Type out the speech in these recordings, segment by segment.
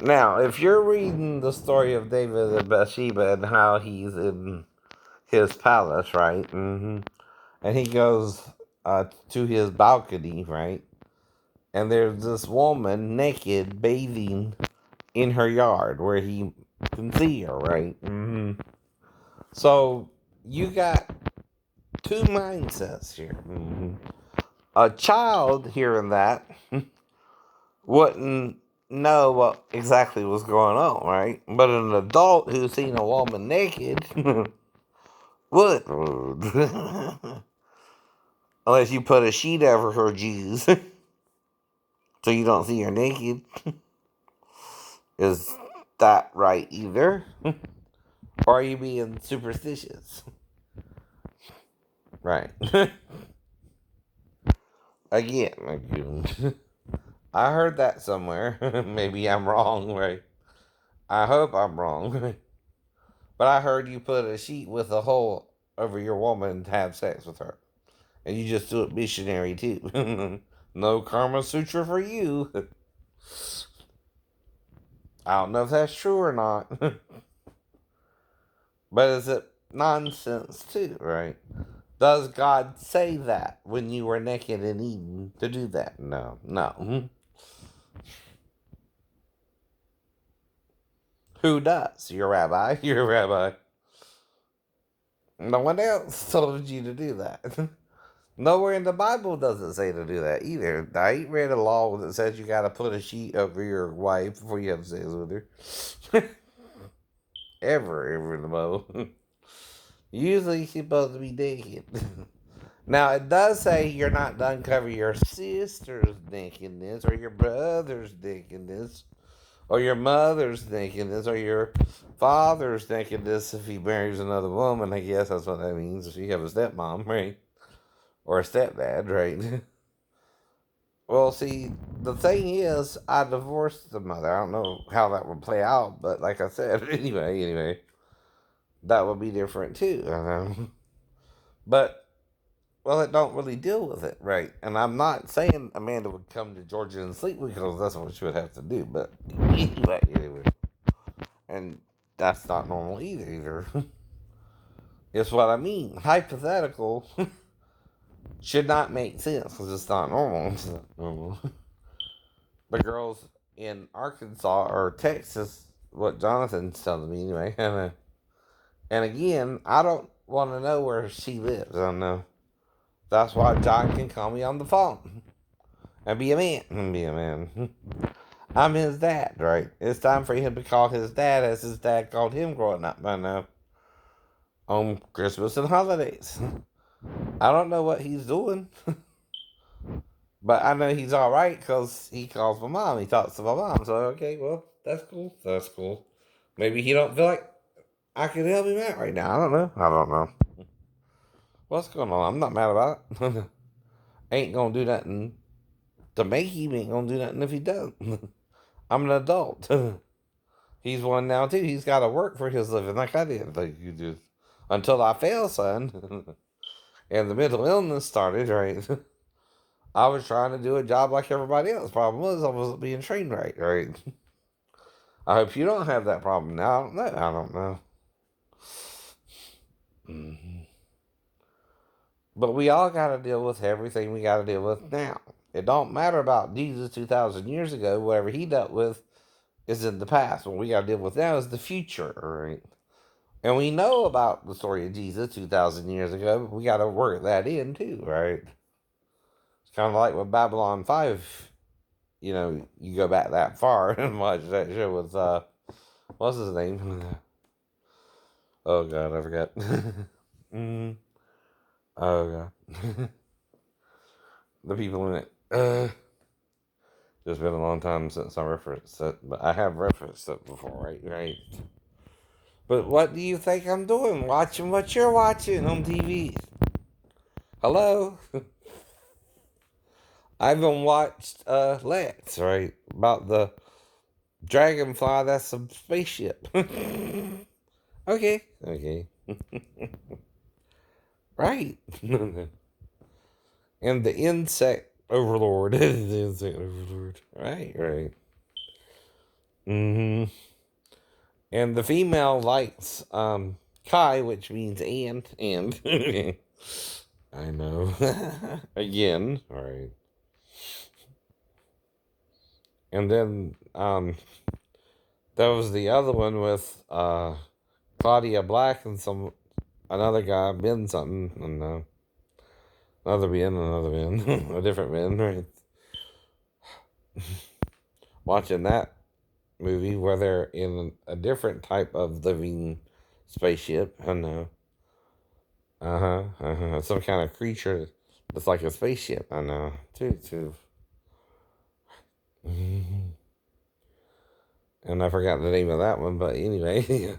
Now, if you're reading the story of David and Bathsheba and how he's in his palace, right? And he goes to his balcony, right? And there's this woman naked bathing in her yard where he can see her, right? So you got two mindsets here. A child hearing that wouldn't know what exactly was going on, right? But an adult who's seen a woman naked would. Unless you put a sheet over her Jews so you don't see her naked. Is that right either? Or are you being superstitious? Right. Again, I heard that somewhere. Maybe I'm wrong, right? I hope I'm wrong. But I heard you put a sheet with a hole over your woman to have sex with her. And you just do it missionary too. No Karma Sutra for you. I don't know if that's true or not. But is it nonsense too, right? Does God say that when you were naked in Eden to do that? No, no. Who does? Your rabbi? Your rabbi. No one else told you to do that. Nowhere in the Bible does it say to do that either. I ain't read a law that says you gotta put a sheet over your wife before you have sex with her. Ever in the Bible. Usually she's supposed to be naked. Now, it does say you're not to uncover your sister's nakedness or your brother's nakedness or your mother's nakedness or your father's nakedness if he marries another woman. I guess that's what that means. If you have a stepmom, right? Or a stepdad, right? Well, see, the thing is, I divorced the mother. I don't know how that would play out, but like I said, anyway, that would be different too. But well, it don't really deal with it, right? And I'm not saying Amanda would come to Georgia and sleep because that's what she would have to do. But anyway, and that's not normal either. It's what I mean. Hypothetical should not make sense because it's not normal. It's not normal. The girls in Arkansas or Texas, what Jonathan's telling me anyway. And again, I don't want to know where she lives. I don't know. That's why John can call me on the phone and be a man. And be a man. I'm his dad, right? It's time for him to call his dad as his dad called him growing up by now on Christmas and holidays. I don't know what he's doing, but I know he's all right because he calls my mom. He talks to my mom. So okay, well that's cool. That's cool. Maybe he don't feel like I can help him out right now. I don't know. I don't know. What's going on? I'm not mad about it. Ain't gonna do nothing to make him. Ain't gonna do nothing if he does. I'm an adult. He's one now too. He's got to work for his living like I did. Like you just until I fell, son, and the mental illness started. Right, I was trying to do a job like everybody else. Problem was I wasn't being trained right. Right. I hope you don't have that problem now. I don't know. I don't know. But we all got to deal with everything we got to deal with now. It don't matter about Jesus 2,000 years ago. Whatever he dealt with is in the past. What we got to deal with now is the future. Right. And we know about the story of Jesus 2,000 years ago. But we got to work that in too, right? It's kind of like with Babylon 5. You know, you go back that far and watch that show with, what's his name? Oh, God, I forgot. mm, oh, God. The people in it. It's been a long time since I referenced it, but I have referenced it before, right? Right. But what do you think I'm doing? Watching what you're watching on TV? Hello? I even watched Lex, right? About the dragonfly that's a spaceship. Okay. Okay. Right. And the insect overlord. The insect overlord. Right, right. Mm-hmm. And the female likes Kai, which means and. I know. Again, all right. And then there was the other one with Claudia Black and another guy, Ben something, and another Ben, a different Ben, right? Watching that movie where they're in a different type of living spaceship. I know. Some kind of creature that's like a spaceship. I know. Too. Mhm. And I forgot the name of that one, but anyway,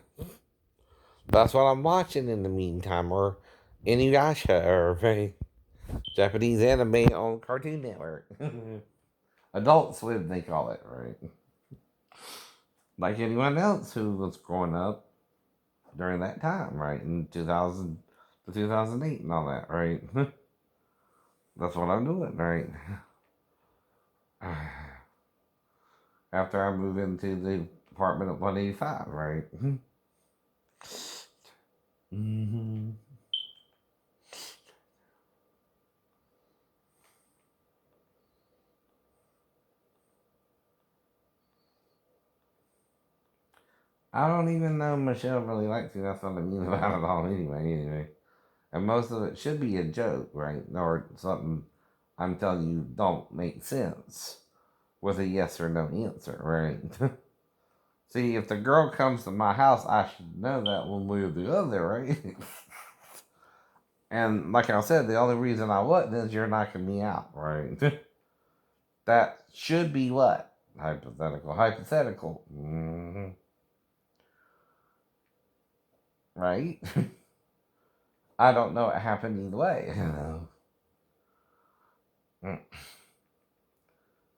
that's what I'm watching in the meantime, or Inuyasha, or Japanese anime on Cartoon Network. Adult Swim, they call it, right? Like anyone else who was growing up during that time, right? In 2000 to 2008 and all that, right? That's what I'm doing, right? After I move into the apartment at 185, right? Mm-hmm. I don't even know Michelle really likes me. That's what I mean about it all anyway. And most of it should be a joke, right? Or something I'm telling you don't make sense with a yes or no answer, right? See, if the girl comes to my house, I should know that one way or the other, right? And like I said, the only reason I wouldn't is you're knocking me out, right? That should be what? Hypothetical. Hypothetical. Right? I don't know what happened either way, you know. Mm.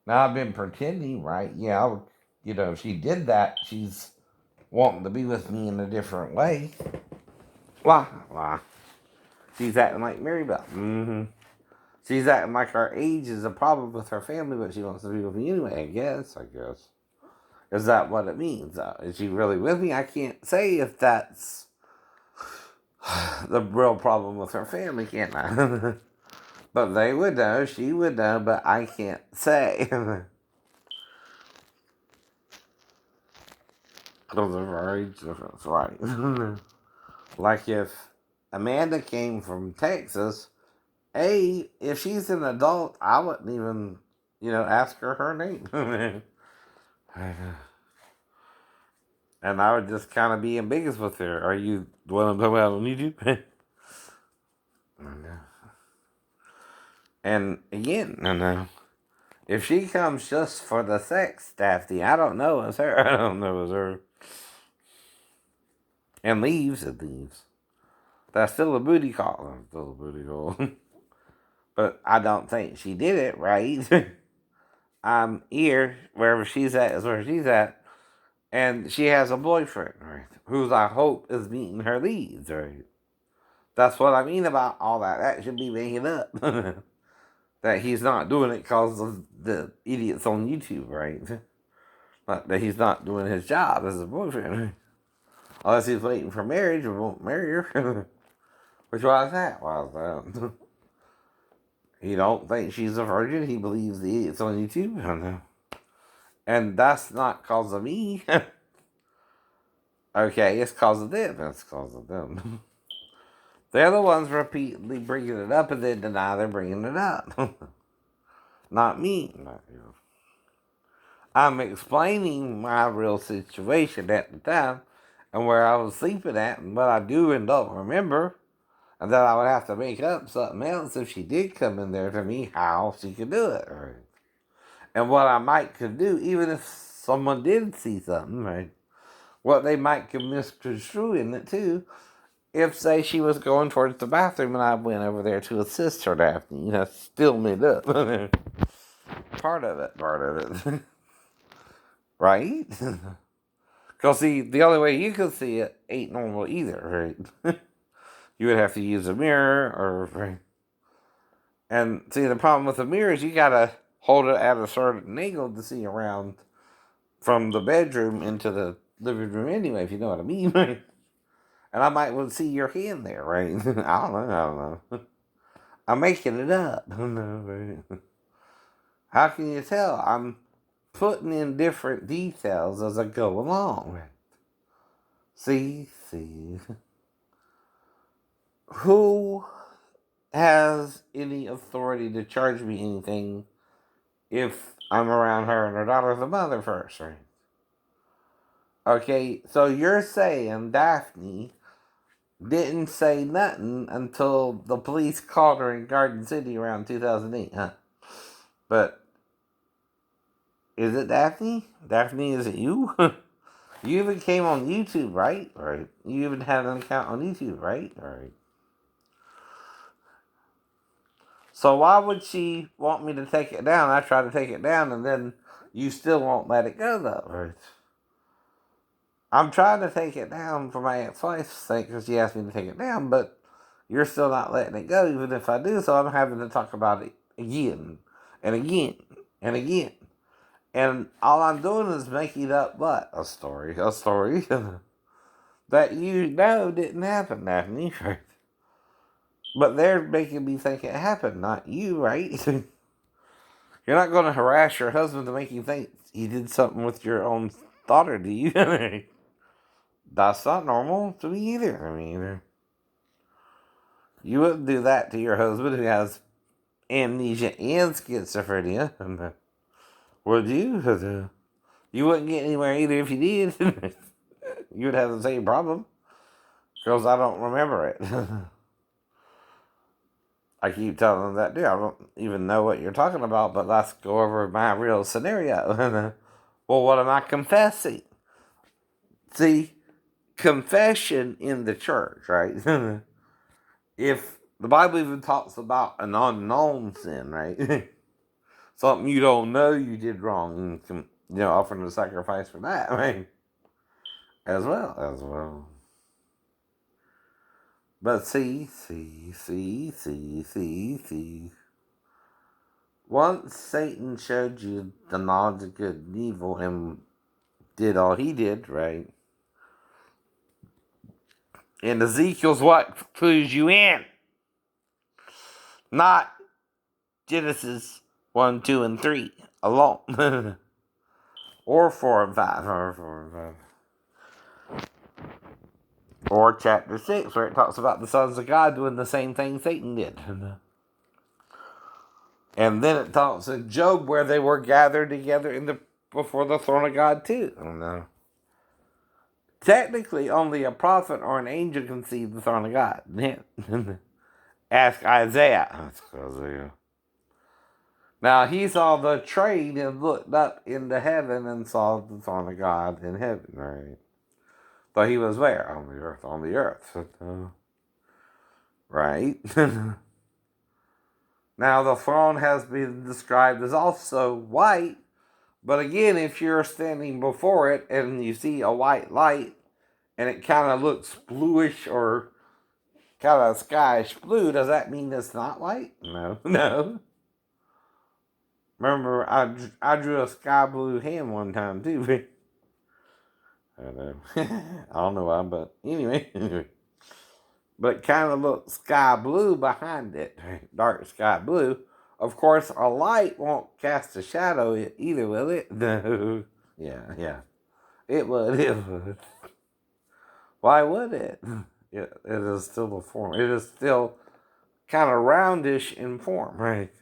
Now I've been pretending, right? Yeah, if she did that, she's wanting to be with me in a different way. Why? Why? She's acting like Maribel. Mm-hmm. She's acting like our age is a problem with her family, but she wants to be with me anyway. I guess. Is that what it means? Is she really with me? I can't say if that's the real problem with her family, can't I? But they would know, she would know, but I can't say. Because of our age difference, right? Like if Amanda came from Texas, if she's an adult, I wouldn't even, ask her name. And I would just kind of be ambiguous with her. Are you the one I'm talking about on YouTube? And again, I know. If she comes just for the sex, Daphne, I don't know it's her. I don't know it's her. And leaves, it leaves. That's still a booty call. Still a booty call. But I don't think she did it right. I'm here, wherever she's at is where she's at. And she has a boyfriend, right? Who's I hope is meeting her needs, right? That's what I mean about all that. That should be making up. That he's not doing it because of the idiots on YouTube, right? But that he's not doing his job as a boyfriend. Right? Unless he's waiting for marriage and won't marry her. Which why is that? Why is that? He don't think she's a virgin. He believes the idiots on YouTube. I don't know. And that's not cause of me. Okay, it's cause of them. It's cause of them. They're the ones repeatedly bringing it up and then deny they're bringing it up. Not me. Not you. I'm explaining my real situation at the time and where I was sleeping at and what I do and don't remember. And that I would have to make up something else if she did come in there to me, how she could do it. Right? And what I might could do, even if someone did see something, right? What they might could misconstrue in it too. If, say, she was going towards the bathroom and I went over there to assist her, Daphne, still made up. Part of it. Right? Because, see, the only way you could see it ain't normal either, right? You would have to use a mirror right? And, see, the problem with the mirror is you gotta hold it at a certain angle to see around from the bedroom into the living room anyway, if you know what I mean. Right? And I might want to see your hand there, right? I don't know. I'm making it up. I don't know, right? How can you tell? I'm putting in different details as I go along. Right? See. Who has any authority to charge me anything if I'm around her and her daughter's the mother first, right? Okay, so you're saying Daphne didn't say nothing until the police called her in Garden City around 2008, huh? But is it Daphne? Daphne, is it you? You even came on YouTube, right? Right. You even had an account on YouTube, right? Right. So why would she want me to take it down? I try to take it down, and then you still won't let it go, though. Right. I'm trying to take it down for my ex-wife's sake because she asked me to take it down, but you're still not letting it go, even if I do. So I'm having to talk about it again and again and again. And all I'm doing is making up what? A story that you know didn't happen, Daphne. But they're making me think it happened, not you, right? You're not going to harass your husband to make you think he did something with your own daughter, do you? That's not normal to me either. I mean, you wouldn't do that to your husband who has amnesia and schizophrenia, would you? You wouldn't get anywhere either if you did. You would have the same problem. Because I don't remember it. I keep telling them that, dude, I don't even know what you're talking about, but let's go over my real scenario. Well, what am I confessing? See, confession in the church, right? If the Bible even talks about an unknown sin, right? Something you don't know you did wrong, and offering a sacrifice for that, right? As well. But see. Once Satan showed you the knowledge of good and evil and did all he did, right? And Ezekiel's what clues you in. Not Genesis 1, 2, and 3 alone. Or 4 and 5. Or chapter 6, where it talks about the sons of God doing the same thing Satan did. And then it talks in Job where they were gathered together before the throne of God too. I don't know. Technically, only a prophet or an angel can see the throne of God. Ask Isaiah. Now, he saw the train and looked up into heaven and saw the throne of God in heaven, right? But he was where? On the earth. Right? Now, the throne has been described as also white, but again, if you're standing before it and you see a white light and it kind of looks bluish or kind of skyish blue, does that mean it's not white? No. Remember, I drew a sky blue hand one time too. I don't know why, but anyway. But it kind of looks sky blue behind it, dark sky blue. Of course, a light won't cast a shadow either, will it? No. Yeah. It would. Why would it? Yeah, it is still a form. It is still kind of roundish in form, right?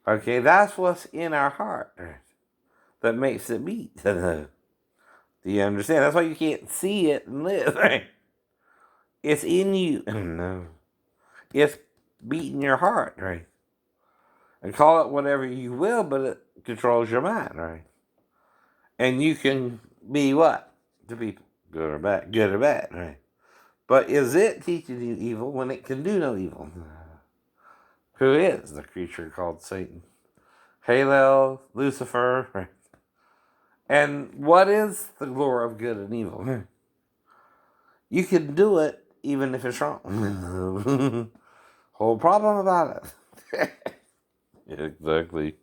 Okay, that's what's in our heart, right? That makes it beat. Do you understand? That's why you can't see it and live, right? It's in you. No. It's beating your heart, right? And call it whatever you will, but it controls your mind, right? And you can be what? To people. Good or bad, right? But is it teaching you evil when it can do no evil? Who is the creature called Satan? Halo, Lucifer, right? And what is the lure of good and evil? You can do it even if it's wrong. Whole problem about it. Exactly.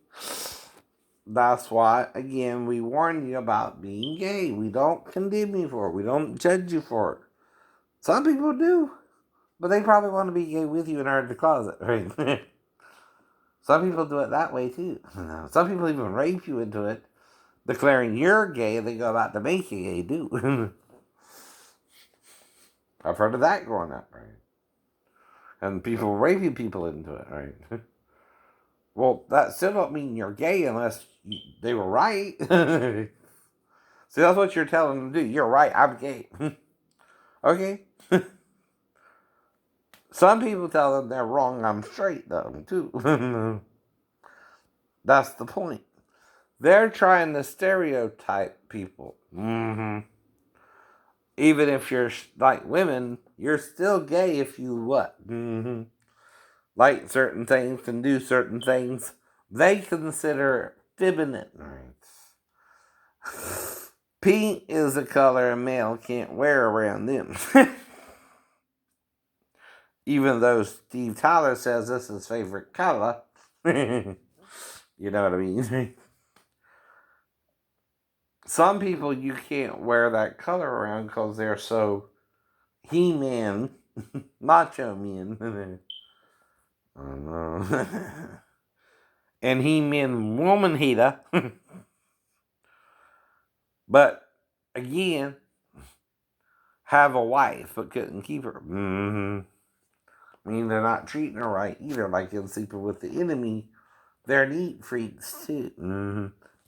That's why, again, we warn you about being gay. We don't condemn you for it. We don't judge you for it. Some people do, but they probably want to be gay with you and are in the closet, right? Some people do it that way too. Some people even rape you into it, declaring you're gay, and they go about to make you gay too. I've heard of that growing up, right? And people raping people into it, right? Well, that still don't mean you're gay unless they were right. See, that's what you're telling them to do. You're right, I'm gay. Okay? Some people tell them they're wrong, I'm straight, though, too. That's the point. They're trying to stereotype people. Mm-hmm. Even if you're like women, you're still gay if you what? Mm-hmm. Like certain things and do certain things they consider feminine. Right. Pink is a color a male can't wear around them. Even though Steve Tyler says this is his favorite color. You know what I mean? Some people you can't wear that color around because they're so He-Man, macho men. I don't know. And He-Man woman hater. But again, have a wife but couldn't keep her. Mm-hmm. I mean, they're not treating her right either. Like in Sleeping with the Enemy, they're neat freaks too. Mm-hmm.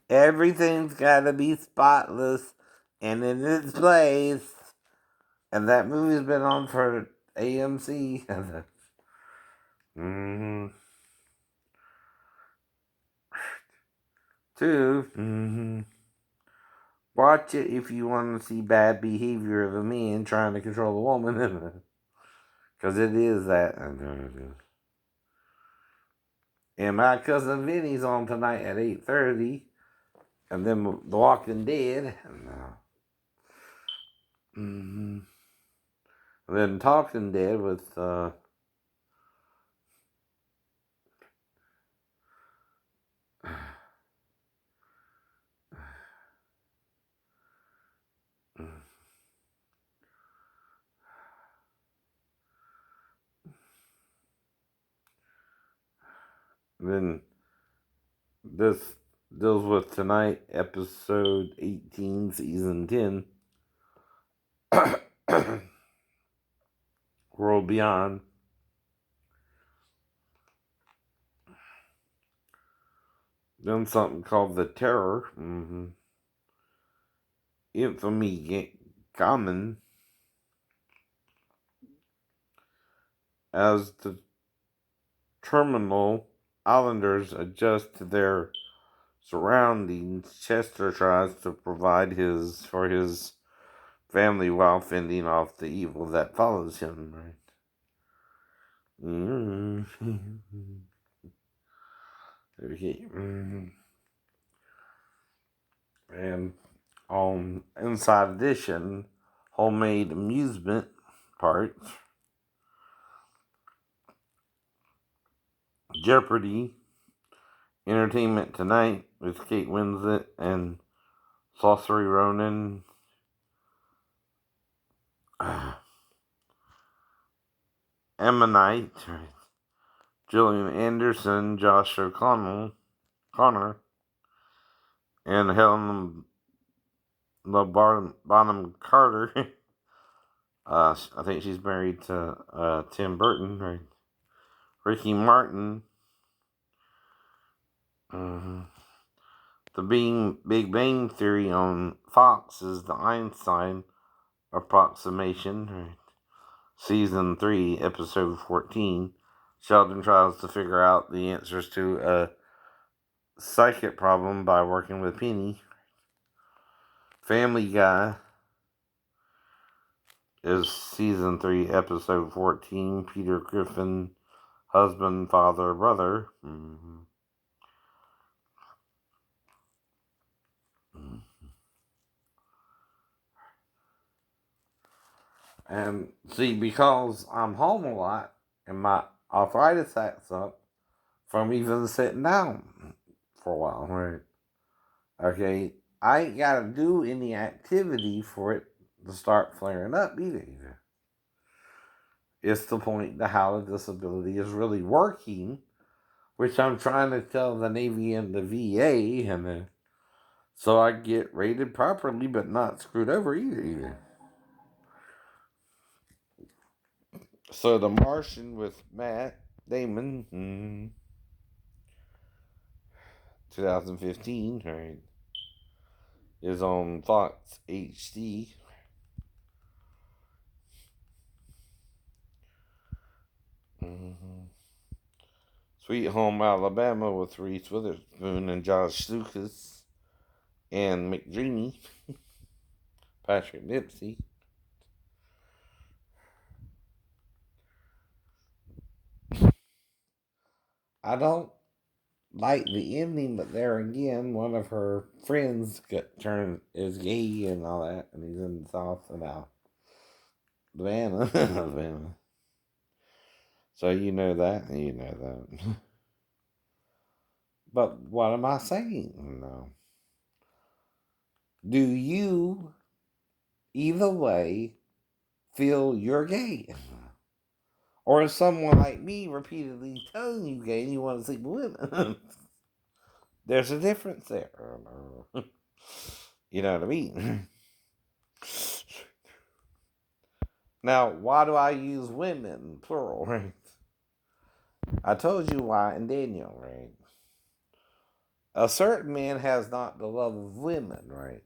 Everything's got to be spotless and in its place. And that movie's been on for AMC. Mm-hmm. Too. Mm-hmm. Watch it if you want to see bad behavior of a man trying to control a woman. Because it is that. And my cousin Vinny's on tonight at 8:30. And then The Walking Dead. Mm-hmm. And then Talking Dead with... then this deals with tonight, episode 18, season 10. World Beyond. Then something called The Terror. Mm-hmm. Infamy common as the terminal islanders adjust to their surroundings. Chester tries to provide for his family while fending off the evil that follows him. Right? Mm-hmm. Okay. Mm-hmm. And on Inside Edition, homemade amusement parts, Jeopardy, Entertainment Tonight with Kate Winslet and Sorcery Ronan, Ammonite, Gillian Anderson, Josh O'Connor, and Helen Bonham Carter. I think she's married to Tim Burton, right? Ricky Martin. Uh, the Big Bang Theory on Fox is the Einstein approximation, right? Season 3, episode 14. Sheldon tries to figure out the answers to a psychic problem by working with Penny. Family Guy is season 3, episode 14. Peter Griffin, husband, father, brother. Mm-hmm. And see, because I'm home a lot and my arthritis acts up from even sitting down for a while, right? Okay, I ain't got to do any activity for it to start flaring up either. It's the point to how the disability is really working, which I'm trying to tell the Navy and the VA, and so I get rated properly, but not screwed over either. So The Martian with Matt Damon, 2015, right, is on Fox HD. Mm-hmm. Sweet Home Alabama with Reese Witherspoon and Josh Lucas and McDreamy, Patrick Dempsey. I don't like the ending, but there again, one of her friends got turned is gay and all that, and he's in the South and Alabama, Alabama. So you know that, and you know that. But what am I saying? No. Do you, either way, feel you're gay? Or is someone like me repeatedly telling you gay and you want to sleep with women? There's a difference there. You know what I mean? Now, why do I use women, plural, right? I told you why in Daniel, right? A certain man has not the love of women, right?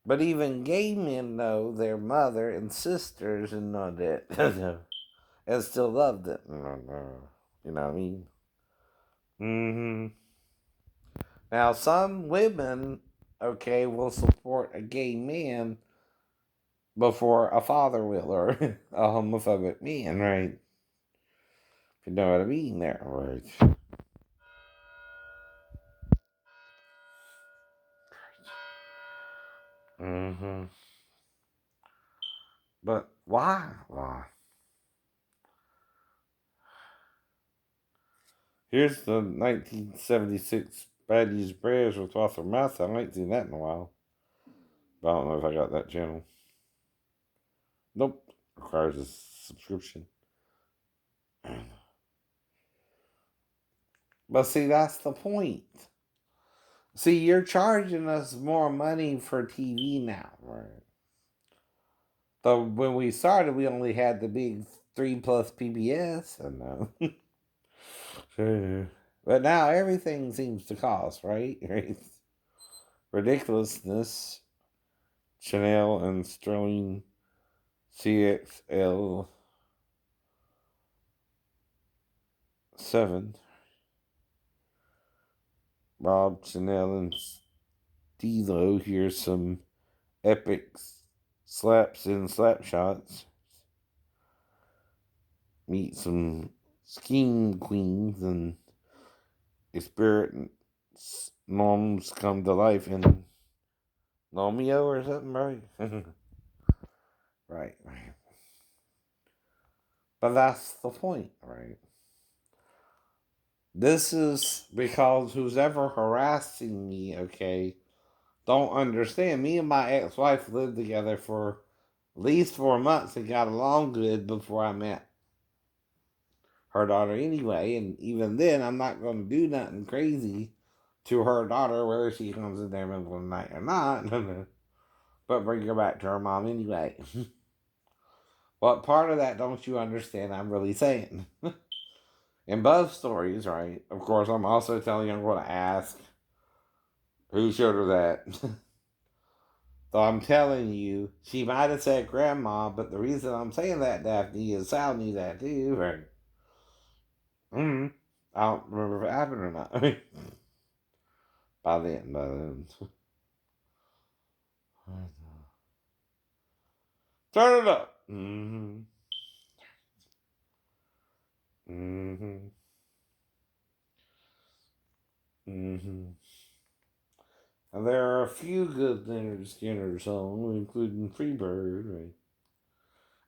But even gay men know their mother and sisters and know that and still love them. You know what I mean? Mm-hmm. Now, some women, okay, will support a gay man before a father will, or a homophobic man, right? If you know what I mean there, right? Mm-hmm. But why? Why? Here's the 1976 Bad News Bears with Arthur Mouth. I ain't seen that in a while. But I don't know if I got that channel. Nope. Requires a subscription. But see, that's the point. See, you're charging us more money for TV now, right? So when we started, we only had the big 3+ PBS. I know. But now everything seems to cost, right? Ridiculousness. Chanel and Sterling CXL 7. Bob Chanel and Stilo. Here's some epic slaps and slap shots. Meet some scheme queens and spirit norms come to life in Nomeo or something, right? Right. But that's the point, right? This is because who's ever harassing me, okay, don't understand. Me and my ex-wife lived together for at least 4 months and got along good before I met her daughter anyway. And even then, I'm not going to do nothing crazy to her daughter, whether she comes in there in the middle of the night or not, but bring her back to her mom anyway. What part of that don't you understand I'm really saying? In both stories, right? Of course, I'm also telling you I'm going to ask who showed her that. So I'm telling you, she might have said grandma, but the reason I'm saying that, Daphne, is Sal knew that too, right? Mm-hmm. I don't remember if it happened or not. by then. Turn it up. Mm-hmm. Mm-hmm. Mm-hmm. And there are a few good Leonard Skinner songs, including Freebird, right?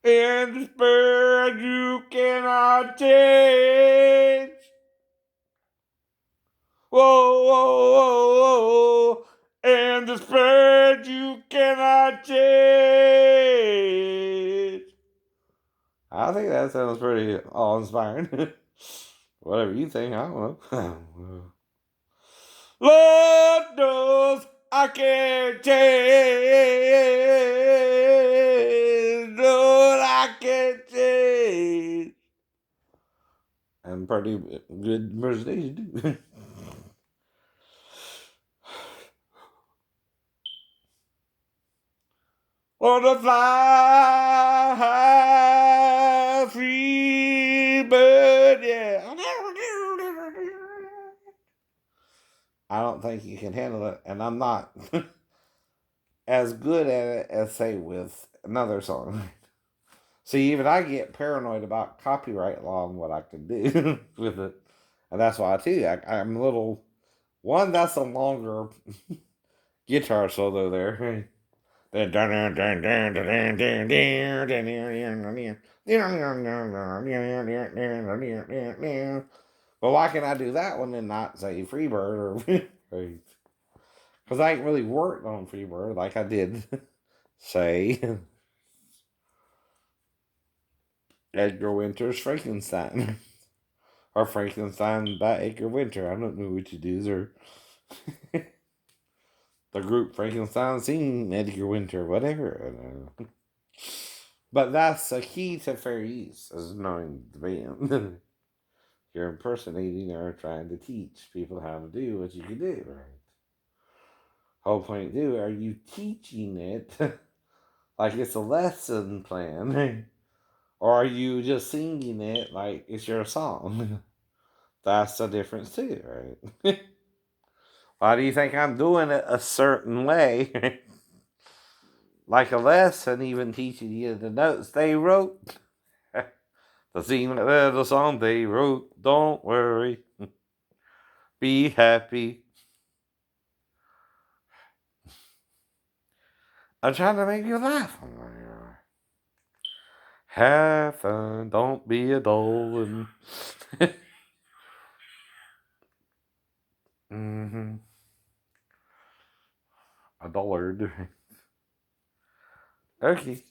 In the spirit you cannot change. Whoa, whoa, whoa, whoa. and the spread you cannot change. I think that sounds pretty awe-inspiring. Whatever you think, I don't know. Lord knows I can't change. Lord, I can't change. And pretty good impersonation too. On the fly high free bird, yeah. I don't think you can handle it, and I'm not as good at it as say with another song. See, even I get paranoid about copyright law and what I can do with it, and that's why too I'm a little one. That's a longer guitar solo there. But why can I do that one and not say Freebird or because I ain't really worked on Freebird like I did say Edgar Winter's Frankenstein or Frankenstein by Edgar Winter. I don't know which it is, or the group Frankenstein singing Edgar Winter, whatever. I don't know. But that's a key to fair use, is knowing the band. You're impersonating or trying to teach people how to do what you can do, right? Whole point do, are you teaching it like it's a lesson plan? Or are you just singing it like it's your song? That's the difference too, right? Why do you think I'm doing it a certain way? Like a lesson, even teaching you the notes they wrote. The theme of the song they wrote. Don't worry. Be happy. I'm trying to make you laugh. Have fun. Don't be a dull. Mm-hmm. A dullard. Okay.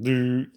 Dude.